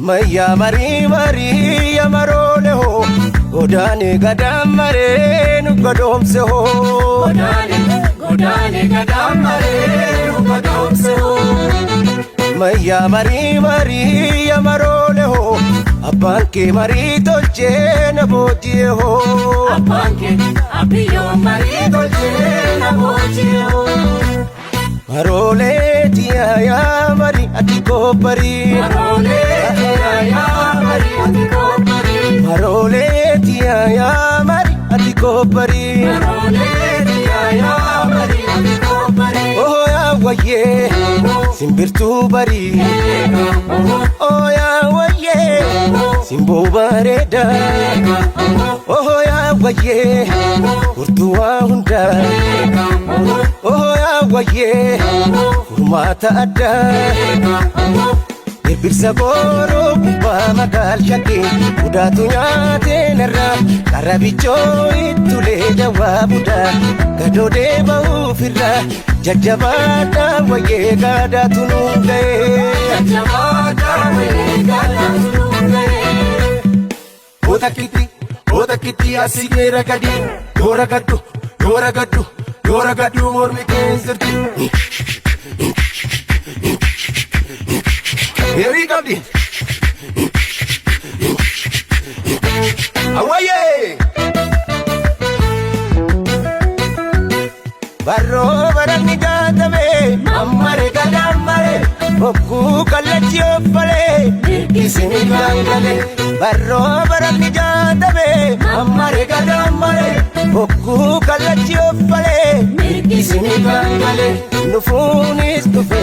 Maya mari mari ya marole ho godane gadam mare nu godom se ho godane gadam mare nu godom se ho Maya mari mari ya marole ho abban ke mari tolche na boji ho abban ke abiyo mari tolche na boji ho marole tiya ya mari atiko pari marole Marole tiya ya mari atiko pari Oh ya waye simbirtu bari Oh ya waye simbo bareda Oh ya waye urtuwa hunda Oh ya waye kurmata adda Birsa goro kubba magal shake Udatu nyate nera Karabicho itule jawabuda Gadode bahu firra Jajabata waye gada tunungae Jajabata waye gada tunungae Oda kiti asige ragadi Dora gadu mormi kenzerti Here we come in. Awaye! Barro barani gatame, ammare gadamare, bokku kallachio pale, kisini gangale. Barro barani gatame, ammare gadamare, bokku kallachio pale, kisini gangale. Nufunis tufe,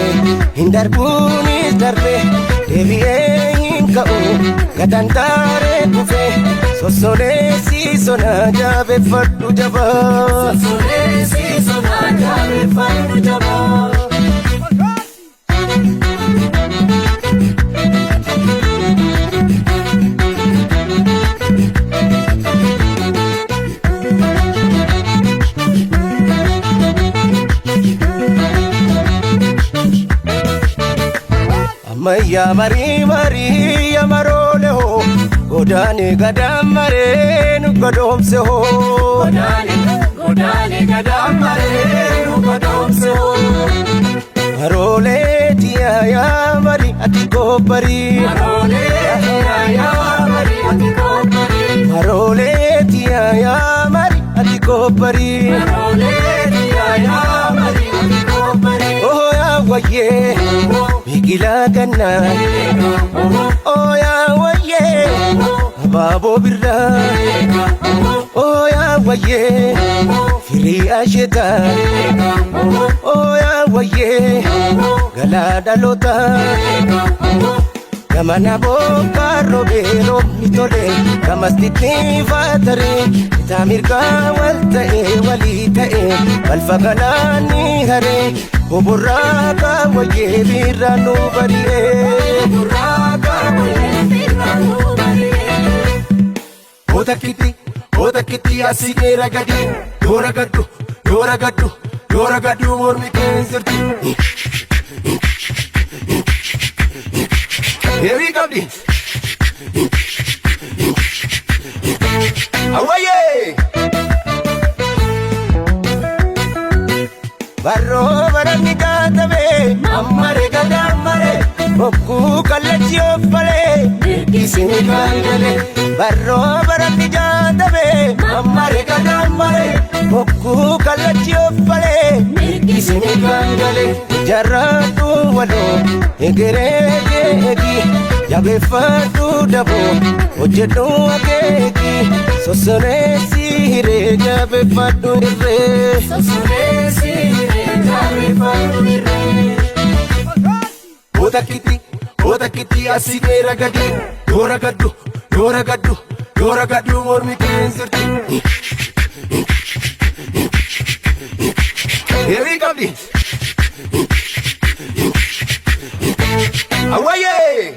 hindarbunis darbe, deviye hinkau, gadantare kufe, sosole si sona jabe faddu jaba, sosole si sona jabe faddu jaba. Maya mari mari ya marole ho godane gadam mare nu godom se ho godane gadam mare nu godom se ho marole tiya ya mari atiko pari marole tiya ya mari atiko pari marole tiya ya mari atiko pari marole tiya ya mari atiko pari Oh ya waye Gila ganna Oh ya waye Ababo birra Oh ya waye Firi asheta Oh ya waye Galada lota Gamana boka robelo mitole Kamastitni fatare Tamirka waltae walitae Walfagalani hare Buraka waye biranu bariye Buraka waye biranu bariye Oda kiti asige ragadi Dora gadu mormi kenzerti Here we come in Awaye Barro barani gatame, ammare gadamare, bokku kallachio pale, kisini gangale. Barro barani gatame, ammare gadamare, bokku kallachio pale, kisini gangale. Jarratu walo, egerege egi, yabefatu dabo, ojetu akeki, sosore sire yabefatu re, sosore sire. Oda kiti asige ragadi Dora gadu mormi kenzerti Here we come in Awaye